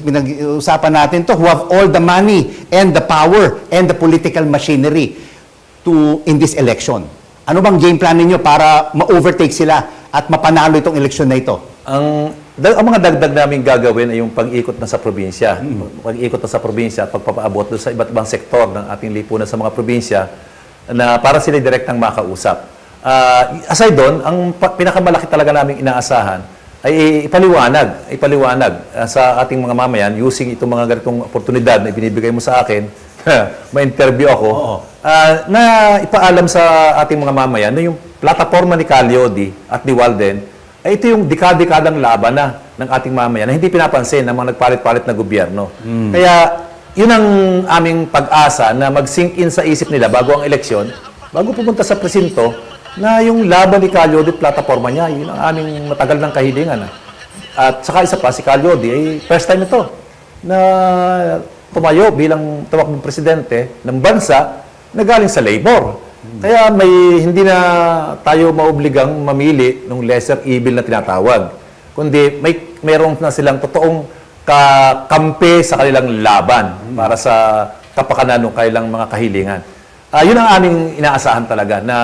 pinag-uusapan natin to, who have all the money and the power and the political machinery in this election? Ano bang game plan ninyo para ma-overtake sila at mapanalo itong eleksyon na ito? Ang mga dagdag namin gagawin ay yung pag-ikot na sa probinsya. Pag-ikot na sa probinsya at pagpapaabot doon sa iba't ibang sektor ng ating lipunan sa mga probinsya na para sila direktang makausap. Aside doon, ang pinakamalaki talaga naming inaasahan ay ipaliwanag sa ating mga mamayan using itong mga ganitong oportunidad na ibinibigay mo sa akin, ma-interview ako, na ipaalam sa ating mga mamayan na yung plataforma ni Calyodi at ni Walden ay ito yung dekadang laban na ng ating mamayan na hindi pinapansin ng mga nagpalit-palit na gobyerno. Kaya yun ang aming pag-asa na mag-sink in sa isip nila bago ang eleksyon, bago pumunta sa presinto, na yung laban ni Calyodi at plataforma niya, yun ang aming matagal ng kahilingan. At saka isa pa, si Calyodi, ay first time ito na tumayo bilang tumakbong presidente ng bansa na galing sa labor. Kaya hindi na tayo maobligang mamili ng lesser evil na tinatawag. Kundi mayroon na silang totoong kakampi sa kanilang laban para sa kapakanan ng kanilang mga kahilingan. Yun ang aming inaasahan talaga na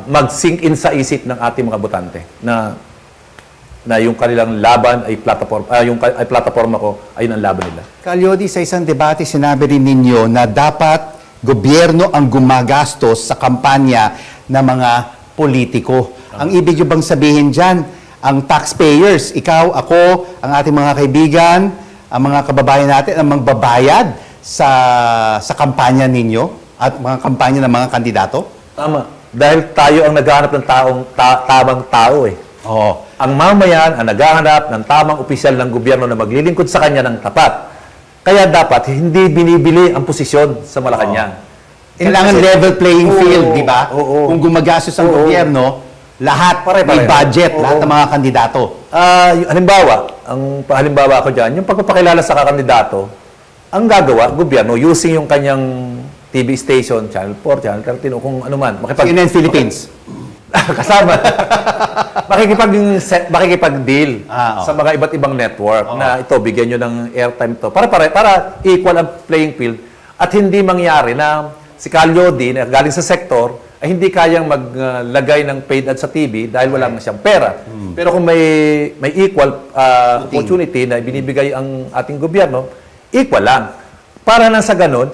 mag-sink in sa isip ng ating mga botante na yung kanilang laban ay plataforma ko ay ang laban nila. Calyodi, sa isang debate sinabi rin ninyo na dapat gobyerno ang gumagastos sa kampanya ng mga politiko. Ang ibig nyo bang sabihin dyan, ang taxpayers, ikaw, ako, ang ating mga kaibigan, ang mga kababayan natin, ang magbabayad sa kampanya ninyo at mga kampanya ng mga kandidato? Tama. Dahil tayo ang naghahanap ng tamang tao eh. Oo. Ang mamayan ang naghahanap ng tamang opisyal ng gobyerno na maglilingkod sa kanya ng tapat. Kaya dapat hindi binibili ang posisyon sa Malacanang. Kailangan level playing field, di ba? Oo. Kung gumagastos ang gobyerno, lahat may budget, lahat ng mga kandidato. Halimbawa ko dyan, yung pagpapakilala sa kakandidato, ang gagawa, gobyerno, using yung kanyang TV station, Channel 4, Channel 13, o kung ano man. CNN Philippines. Kasama. Makikipag-deal Oo. sa mga iba't ibang network na ito, bigyan nyo ng airtime to. Para equal ang playing field at hindi mangyari na si Calyodi na galing sa sektor ay hindi kayang maglagay ng paid ad sa TV dahil wala siyang pera. Pero kung may equal opportunity na binibigay ang ating gobyerno, equal lang. Para nang sa ganun,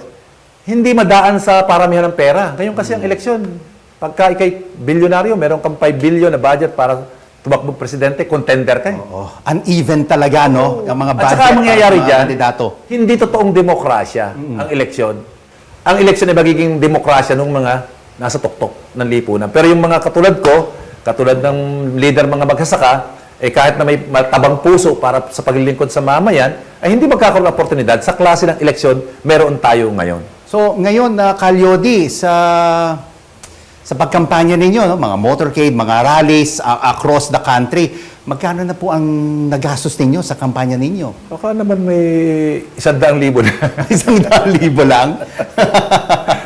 hindi madaan sa paramihan ng pera. Ngayon kasi ang eleksyon, pagka ikay bilyonaryo, meron kang 5 billion na budget para tumakbong presidente, contender ka. Oh, uneven talaga, no? Ang mga At budget saka ang mangyayari ng mga dyan, kandidato. hindi totoong demokrasya ang eleksyon. Ang eleksyon ay magiging demokrasya ng mga nasa tuktok ng lipunan. Pero yung mga katulad ko, katulad ng leader mga magsasaka, kahit na may matabang puso para sa paglilingkod sa mamayan, ay hindi magkakaroon ng oportunidad sa klase ng eleksyon meron tayo ngayon. So, ngayon, Calyodi, sa pagkampanya ninyo, no, mga motorcade, mga rallies across the country, magkano na po ang nagastos ninyo sa kampanya ninyo? Baka naman may 100,000 na. 100,000 lang?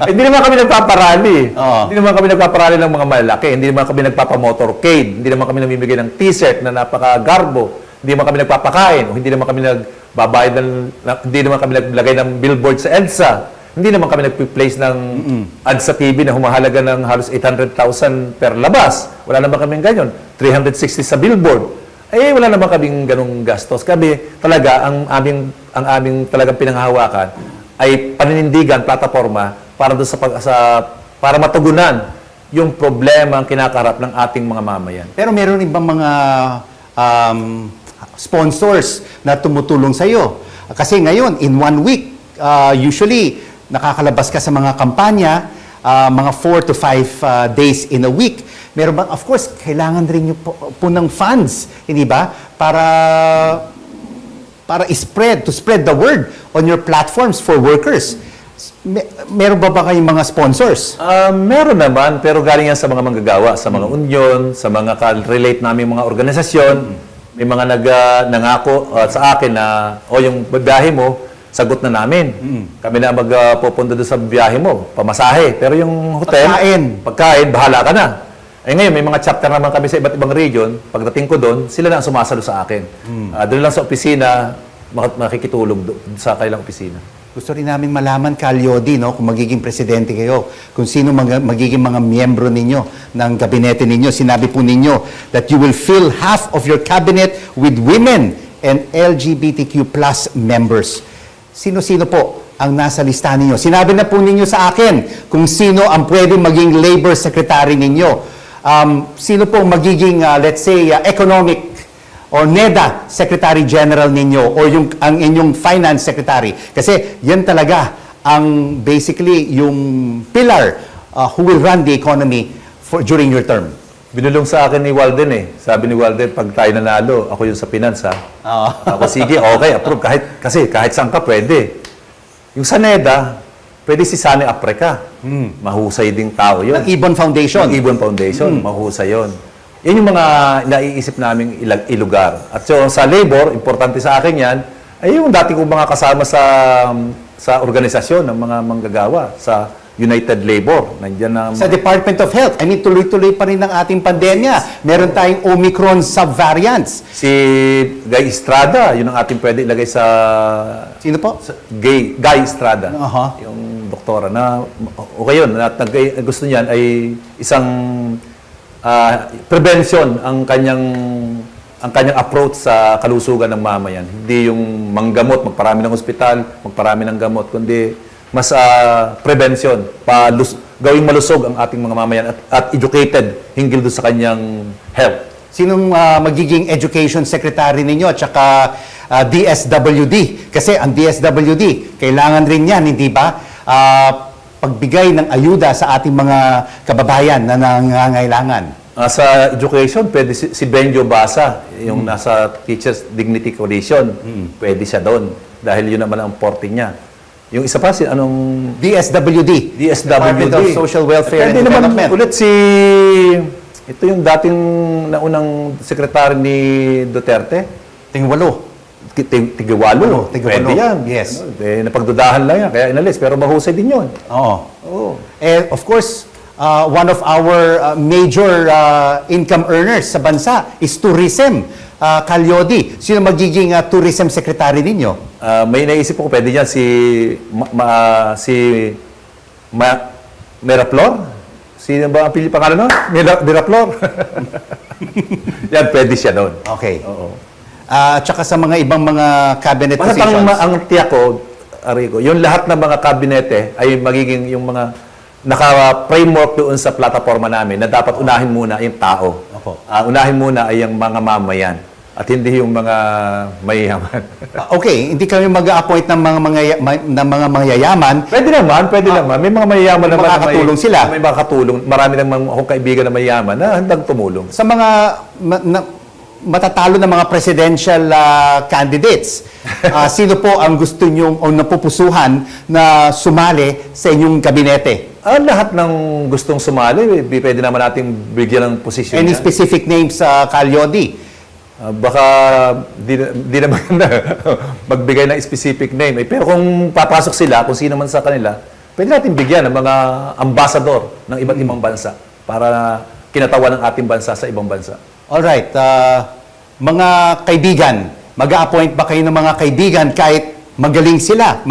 Hindi naman kami nagpaparally. Oo. Hindi naman kami nagpaparally ng mga malalaki. Hindi naman kami nagpapamotorcade. Hindi naman kami namimigay ng t-shirt na napaka-garbo. Hindi naman kami nagpapakain. O hindi naman kami nagbabayad hindi naman kami naglagay ng billboard sa EDSA. Hindi naman kami nagpi-place ng ads sa TV na humahalaga ng halos 800,000 per labas. Wala naman kaming ganyan. 360 sa billboard. Wala naman kaming ganong gastos. Kami talaga, ang aming talagang pinanghahawakan ay paninindigan, plataforma para doon para matugunan yung problema ang kinakaharap ng ating mga mamayan. Pero meron rin bang mga sponsors na tumutulong sa iyo? Kasi ngayon, in 1 week, usually, nakakalabas ka sa mga kampanya, mga 4 to 5 days in a week. Meron bang, of course, kailangan rin nyo po ng funds, hindi ba? Para to spread the word on your platforms for workers. Meron ba kayong mga sponsors? Meron naman, pero galing yan sa mga manggagawa, sa mga union, sa mga relate namin mga organisasyon. May mga nangako sa akin na, yung biyahe mo, sagot na namin. Kami na magpupunta doon sa biyahe mo, pamasahe. Pero yung hotel, pagkain, bahala ka na. Ngayon, may mga chapter naman kami sa iba't ibang region. Pagdating ko doon, sila na ang sumasalo sa akin. Doon lang sa opisina, makikitulog sa kailang opisina. Gusto rin namin malaman, Calyodi, no, kung magiging presidente kayo, kung sino magiging mga miyembro ninyo ng gabinete ninyo. Sinabi po ninyo that you will fill half of your cabinet with women and LGBTQ plus members. Sino-sino po ang nasa listahan ninyo? Sinabi na po ninyo sa akin kung sino ang pwede maging labor secretary ninyo. Sino po magiging, let's say, economic or NEDA secretary general ninyo or ang inyong finance secretary. Kasi yan talaga ang basically yung pillar who will run the economy during your term. Binulong sa akin ni Walden Sabi ni Walden, pag tayo nanalo, ako yung sa finance Ako, sige, okay, approve. Kahit saan ka pwede. Yung sa NEDA, pwede si Sani Apreka. Mahusay ding tao yun. Ng Ibon Foundation. Ng Ibon Foundation, mahusay yun. Yan yung mga naiisip naming ilugar. At so, sa labor, importante sa akin yan, ay yung dati kong mga kasama sa organisasyon ng mga manggagawa, sa United Labor. Nandiyan na Sa Department of Health, I mean, tuloy-tuloy pa rin ang ating pandemya. Meron tayong Omicron subvariants. si Guy Estrada, yun ang ating pwede ilagay sa Sino po? Guy Estrada. Aha. Yung doktora na okay yun. Gusto niyan ay isang prevention ang kanyang approach sa kalusugan ng mamayan. Hindi yung manggamot, magparami ng ospital, magparami ng gamot, kundi mas prevention, gawing malusog ang ating mga mamayan at educated hinggil doon sa kanyang health. Sinong magiging education secretary ninyo at saka DSWD? Kasi ang DSWD, kailangan rin yan, hindi ba? Pagbigay ng ayuda sa ating mga kababayan na nangangailangan. Sa education, pwede si Benjo Basa, yung nasa Teachers Dignity Coalition, pwede siya doon dahil yun naman ang porting niya. Yung isa pa, anong... DSWD. Department of Social Welfare and Development. Ulit ito yung dating naunang sekretary ni Duterte. Tingwalo. Tigawalo. Tigawalo. Pwede yan. Yes. Napagdudahan lang yan, kaya inalis. Pero mahusay din yun. Oo. Oo. And of course, one of our major income earners sa bansa is tourism. Calyodi, sino magiging tourism secretary ninyo? May naisip ko, pwede yan Meraflor? Sino ba ang pangalan nun? Meraflor? Yan, pwede siya nun. Okay. Oo. At saka sa mga ibang mga cabinet Basta positions. ang tiyak ko, Arico, yung lahat ng mga kabinete ay magiging yung mga naka-framework doon sa plataforma namin na dapat unahin muna yung tao. Opo. Unahin muna ay yung mga mamayan at hindi yung mga mayayaman. Okay, hindi kami mag-appoint ng mga mangyayaman. Pwede naman. May mga mayayaman naman. na makakatulong sila. May makakatulong. Marami namang akong kaibigan na mayayaman na handang tumulong. Sa mga matatalo na mga presidential candidates, sino po ang gusto nyong o napupusuhan na sumali sa inyong kabinete? Lahat ng gustong sumali, pwede naman nating bigyan ng posisyon. Any yan. specific names sa Calyodi? Baka di naman na magbigay ng specific name. Pero kung papasok sila, kung sino man sa kanila, pwede natin bigyan ng mga ambassador ng iba't ibang bansa para kinatawan ng ating bansa sa ibang bansa. Alright, mga kaibigan, mag-a-appoint ba kayo ng mga kaibigan kahit magaling sila,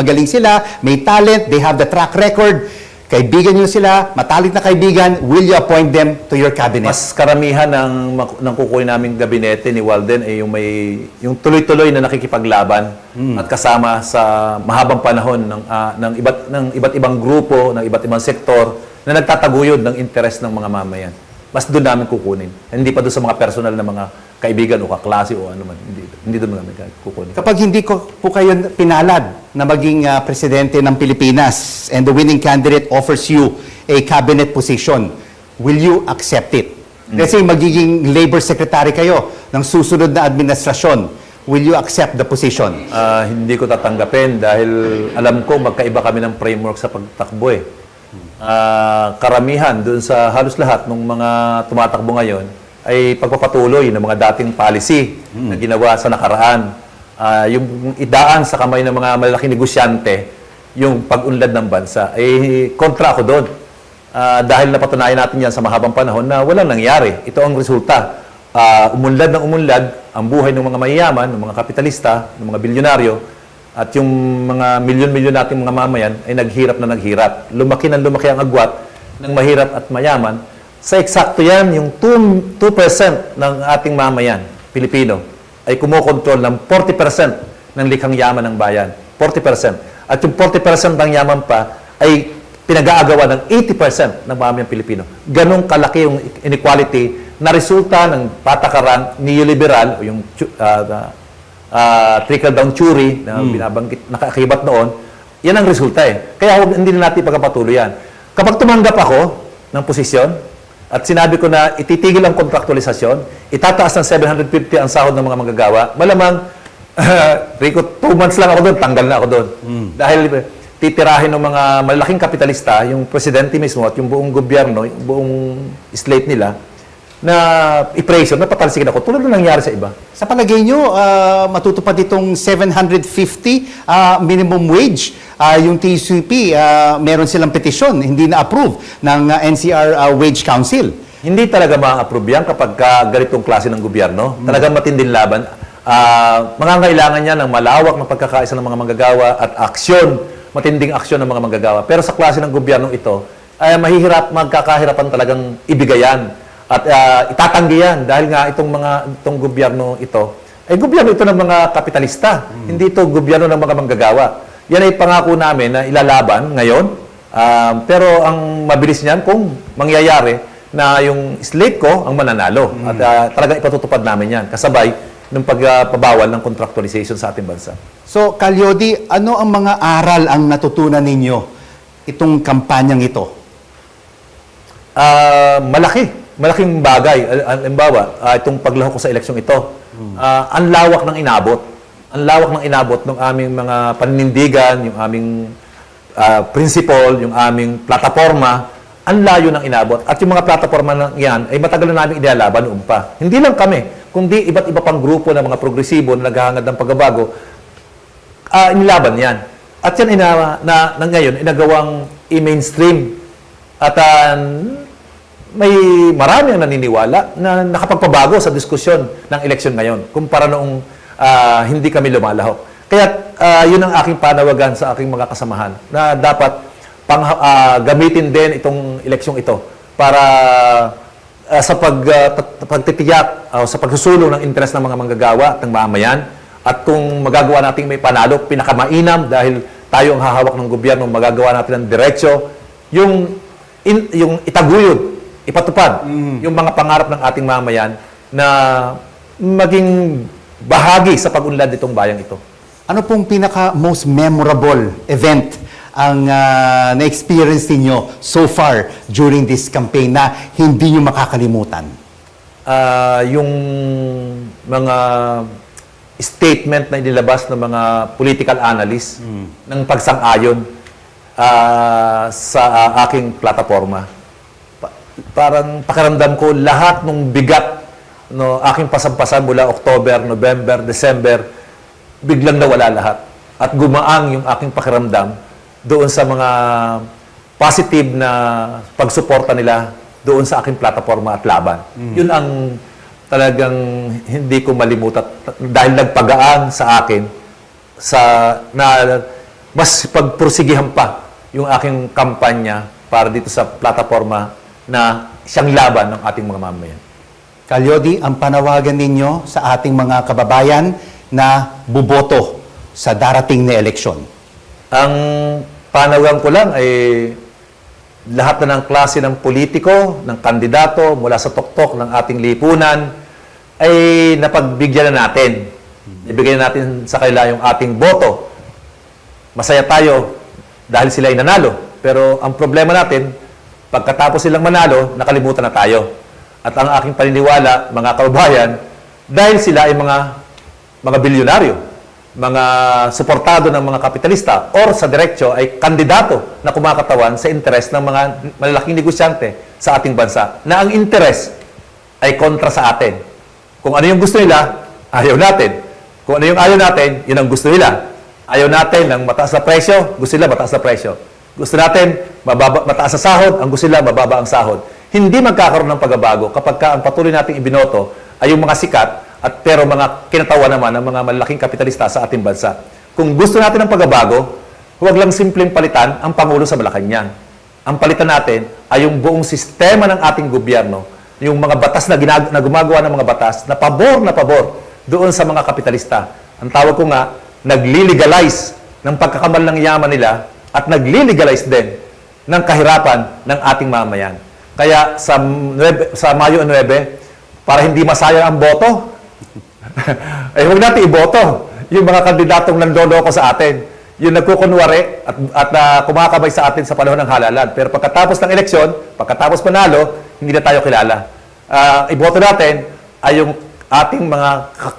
may talent, they have the track record, kaibigan nyo sila, matalik na kaibigan, will you appoint them to your cabinet? Mas karamihan ng kukunin naming gabinete ni Walden ay yung tuloy-tuloy na nakikipaglaban at kasama sa mahabang panahon ng iba't ibang grupo, ng iba't ibang sektor na nagtataguyod ng interes ng mga mamayan. Mas doon namin kukunin. Hindi pa doon sa mga personal na mga kaibigan o kaklase o ano man. Hindi doon namin kukunin. Kapag hindi ko po kayo pinalad na maging presidente ng Pilipinas and the winning candidate offers you a cabinet position, will you accept it? Kasi magiging labor secretary kayo ng susunod na administrasyon. Will you accept the position? Hindi ko tatanggapin dahil alam ko magkaiba kami ng framework sa pagtakbo eh. Karamihan doon sa halos lahat ng mga tumatakbo ngayon ay pagpapatuloy ng mga dating policy na ginawa sa nakaraan. Yung idaan sa kamay ng mga malalaking negosyante, yung pag-unlad ng bansa, ay kontra ako doon. Dahil napatunayan natin yan sa mahabang panahon na walang nangyari. Ito ang resulta. Umunlad ng umunlad ang buhay ng mga mayayaman, ng mga kapitalista, ng mga bilyonaryo, at yung mga milyon-milyon nating mga mamayan ay naghirap na naghirap. Lumaki ang agwat ng mahirap at mayaman. Sa eksakto yan, yung 2% ng ating mamayan, Pilipino, ay kumokontrol ng 40% ng likhang yaman ng bayan. 40%. At yung 40% ng yaman pa ay pinag-aagawa ng 80% ng mamayan Pilipino. Ganong kalaki yung inequality na resulta ng patakaran neoliberal o yung trickle-down theory na binabanggit, nakakibat noon, yan ang resulta eh. Kaya hindi na natin pagkapatuloy yan. Kapag tumanggap ako ng posisyon at sinabi ko na ititigil ang kontraktualisasyon, itataas ng 750 ang sahod ng mga manggagawa, malamang, Rico, 2 months lang ako doon, tanggal na ako doon. Dahil titirahin ng mga malaking kapitalista, yung presidente mismo at yung buong gobyerno, yung buong slate nila, na i-pressure, na patalsikin ako. Tulad na nangyari sa iba. Sa palagay nyo, matutupad itong 750 minimum wage. Yung TCP, meron silang petisyon, hindi na-approve ng NCR Wage Council. Hindi talaga ma-approve yan kapag ganitong klase ng gobyerno. Talagang matinding laban. Mangangailangan niya ng malawak na pagkakaisa ng mga manggagawa at aksyon, matinding aksyon ng mga manggagawa. Pero sa klase ng gobyernong ito, ay magkakahirapan talagang ibigayan. At itatanggi yan dahil nga itong gobyerno ito, ay gobyerno ito ng mga kapitalista. Hindi ito gobyerno ng mga manggagawa. Yan ay pangako namin na ilalaban ngayon. Pero ang mabilis niyan kung mangyayari na yung slate ko ang mananalo. At talagang ipatutupad namin yan. Kasabay ng pagpabawal ng contractualization sa ating bansa. So, Calyodi, ano ang mga aral ang natutunan ninyo itong kampanyang ito? Malaking bagay. Halimbawa, itong paglahok ko sa eleksyong ito, ang lawak ng inabot. Ang lawak ng inabot ng aming mga paninindigan, yung aming principle, yung aming plataforma, ang layo ng inabot. At yung mga plataforma na yan ay matagal na namin inilalaban noon pa. Hindi lang kami. kundi iba't iba pang grupo ng mga progresibo na naghahangad ng pagbabago, inilaban yan. At yan na ngayon, inagawang i-mainstream. At may marami ang naniniwala na nakapagpabago sa diskusyon ng eleksyon ngayon kumpara noong hindi kami lumalahok. Kaya yun ang aking panawagan sa aking mga kasamahan na dapat gamitin din itong eleksyong ito para sa pagtitiyak sa pagsusulong ng interes ng mga manggagawa at ng mamayan. At kung magagawa nating may panalo, pinakamainam dahil tayo ang hahawak ng gobyerno, magagawa natin ng diretsyo, yung itaguyod, ipatupad yung mga pangarap ng ating mamayan na maging bahagi sa pag-unlad nitong bayang ito. Ano pong pinaka most memorable event ang na-experience ninyo so far during this campaign na hindi nyo makakalimutan? Yung mga statement na inilabas ng mga political analysts ng pagsang-ayon sa aking plataforma. Parang pakiramdam ko lahat ng bigat aking pasampasan mula October, November, December, biglang nawala lahat. At gumaang yung aking pakiramdam doon sa mga positive na pagsuporta nila doon sa aking plataforma at laban. Yun ang talagang hindi ko malimutan dahil nagpagaan sa akin na mas pagpursigihan pa yung aking kampanya para dito sa plataforma na siyang laban ng ating mga mamayan. Calyodi, ang panawagan ninyo sa ating mga kababayan na buboto sa darating na eleksyon? Ang panawagan ko lang ay lahat na ng klase ng politiko, ng kandidato, mula sa tuktok ng ating lipunan, ay napagbigyan na natin. Ibigay na natin sa kanila yung ating boto. Masaya tayo dahil sila ay nanalo. Pero ang problema natin, pagkatapos silang manalo, nakalimutan na tayo. At ang aking paniniwala, mga kababayan, dahil sila ay mga bilyonaryo, mga suportado ng mga kapitalista, or sa diretsyo ay kandidato na kumakatawan sa interes ng mga malalaking negosyante sa ating bansa, na ang interes ay kontra sa atin. Kung ano yung gusto nila, ayaw natin. Kung ano yung ayaw natin, yun ang gusto nila. Ayaw natin ng mataas na presyo, gusto nila mataas na presyo. Gusto natin mataas na sahod, ang gusto nila mababa ang sahod. Hindi magkakaroon ng pagbabago kapag ang patuloy nating ibinoto ay yung mga sikat pero mga kinatawa naman ng mga malalaking kapitalista sa ating bansa. Kung gusto natin ng pagbabago, huwag lang simpleng palitan ang Pangulo sa Malacanang. Ang palitan natin ay yung buong sistema ng ating gobyerno, yung mga batas na gumagawa ng mga batas na pabor doon sa mga kapitalista. Ang tawag ko nga, nagli-legalize ng pagkakamal ng yaman nila at nagli-legalize din ng kahirapan ng ating mamayan. Kaya sa Mayo 9, para hindi masayang ang boto, ay huwag natin iboto yung mga kandidatong nandoloko sa atin. Yung nagkukunwari at kumakabay sa atin sa panahon ng halalan. Pero pagkatapos ng eleksyon, pagkatapos panalo, hindi na tayo kilala. Iboto natin ay yung ating mga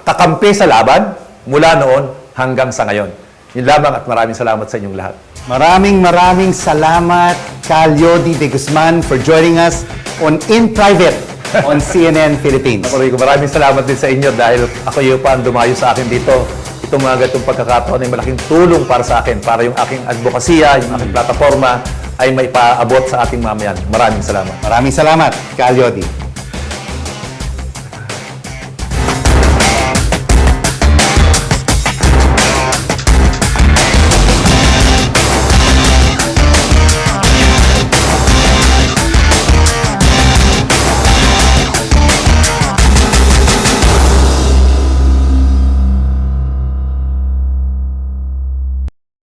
kakampi sa laban mula noon hanggang sa ngayon. Yun lamang at maraming salamat sa inyong lahat. Maraming salamat, Calyodi de Guzman, for joining us on In Private on CNN Philippines. Maraming salamat din sa inyo dahil ako yung pa ang dumayo sa akin dito. Itong mga ganitong pagkakataon ay malaking tulong para sa akin, para yung aking advokasya, yung aking plataforma ay may paabot sa ating mamayan. Maraming salamat. Maraming salamat, Calyodi.